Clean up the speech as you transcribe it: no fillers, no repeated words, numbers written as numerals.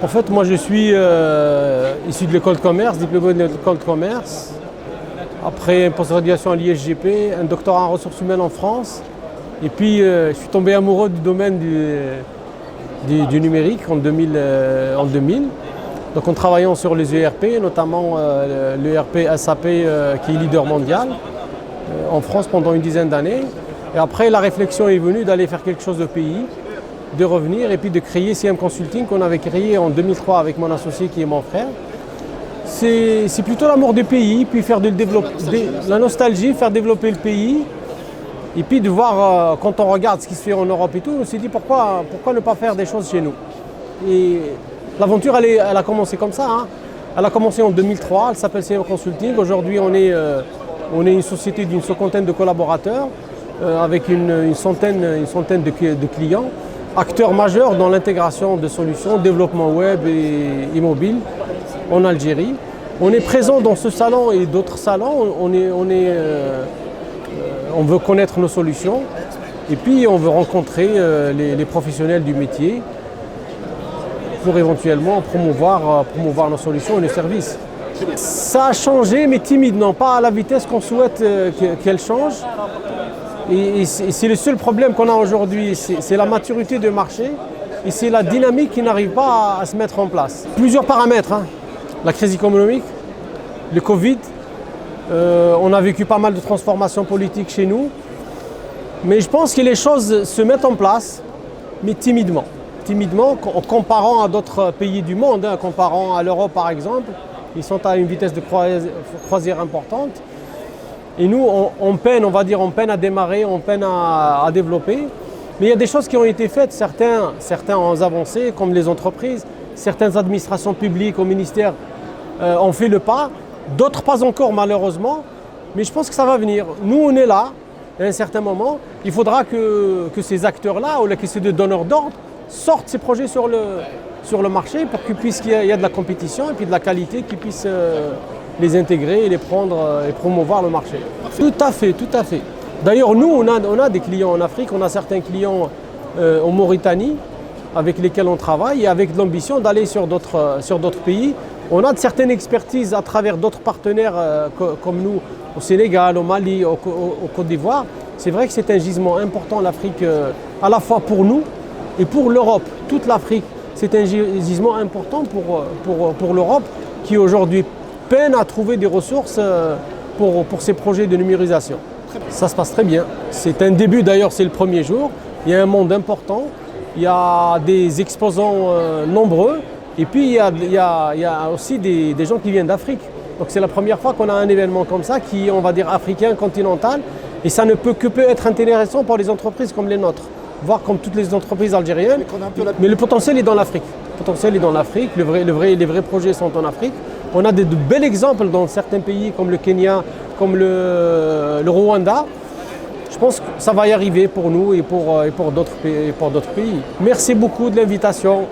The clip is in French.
En fait, moi je suis issu de l'école de commerce, diplômé de l'école de commerce. Après une post-graduation à l'ISGP, un doctorat en ressources humaines en France. Et puis je suis tombé amoureux du domaine du numérique en 2000. Donc en travaillant sur les ERP, notamment l'ERP SAP qui est leader mondial en France pendant une dizaine d'années. Et après la réflexion est venue d'aller faire quelque chose de pays, de revenir et puis de créer CM Consulting qu'on avait créé en 2003 avec mon associé qui est mon frère. C'est plutôt l'amour du pays, puis faire la nostalgie, faire développer le pays. Et puis de voir, quand on regarde ce qui se fait en Europe et tout, on s'est dit pourquoi ne pas faire des choses chez nous. Et l'aventure, elle a commencé comme ça. Hein. Elle a commencé en 2003, elle s'appelle CM Consulting. Aujourd'hui, on est une société d'une cinquantaine de collaborateurs, avec une centaine de clients, acteurs majeurs dans l'intégration de solutions, développement web et mobile en Algérie. On est présent dans ce salon et d'autres salons. On veut connaître nos solutions et puis on veut rencontrer les professionnels du métier pour éventuellement promouvoir nos solutions et nos services. Ça a changé, mais timidement, pas à la vitesse qu'on souhaite qu'elle change. Et c'est le seul problème qu'on a aujourd'hui, c'est la maturité du marché et c'est la dynamique qui n'arrive pas à se mettre en place. Plusieurs paramètres, hein. La crise économique, le Covid, on a vécu pas mal de transformations politiques chez nous, mais je pense que les choses se mettent en place, mais timidement. Timidement, en comparant à d'autres pays du monde, hein, comparant à l'Europe par exemple, ils sont à une vitesse de croisière importante. Et nous, on peine à démarrer, on peine à développer. Mais il y a des choses qui ont été faites, certains ont avancé, comme les entreprises, certaines administrations publiques au ministère ont fait le pas, d'autres pas encore malheureusement, mais je pense que ça va venir. Nous, on est là, à un certain moment, il faudra que ces acteurs-là, ou que ces donneurs d'ordre, sortent ces projets sur le marché pour qu'il y ait de la compétition et puis de la qualité qui puisse les intégrer et les prendre et promouvoir le marché. Tout à fait, tout à fait. D'ailleurs, nous, on a des clients en Afrique, on a certains clients en Mauritanie avec lesquels on travaille et avec l'ambition d'aller sur d'autres pays. On a de certaines expertises à travers d'autres partenaires comme nous, au Sénégal, au Mali, au Côte d'Ivoire. C'est vrai que c'est un gisement important, l'Afrique, à la fois pour nous et pour l'Europe. Toute l'Afrique, c'est un gisement important pour l'Europe qui aujourd'hui peine à trouver des ressources pour ses projets de numérisation. Ça se passe très bien. C'est un début, d'ailleurs, c'est le premier jour. Il y a un monde important, il y a des exposants nombreux et puis il y a aussi des gens qui viennent d'Afrique. Donc c'est la première fois qu'on a un événement comme ça qui est, on va dire, africain, continental. Et ça ne peut que être intéressant pour les entreprises comme les nôtres, voire comme toutes les entreprises algériennes. Mais le potentiel est dans l'Afrique. Le potentiel est dans l'Afrique, les vrais projets sont en Afrique. On a de bels exemples dans certains pays comme le Kenya, comme le Rwanda. Je pense que ça va y arriver pour nous et pour d'autres pays. Merci beaucoup de l'invitation.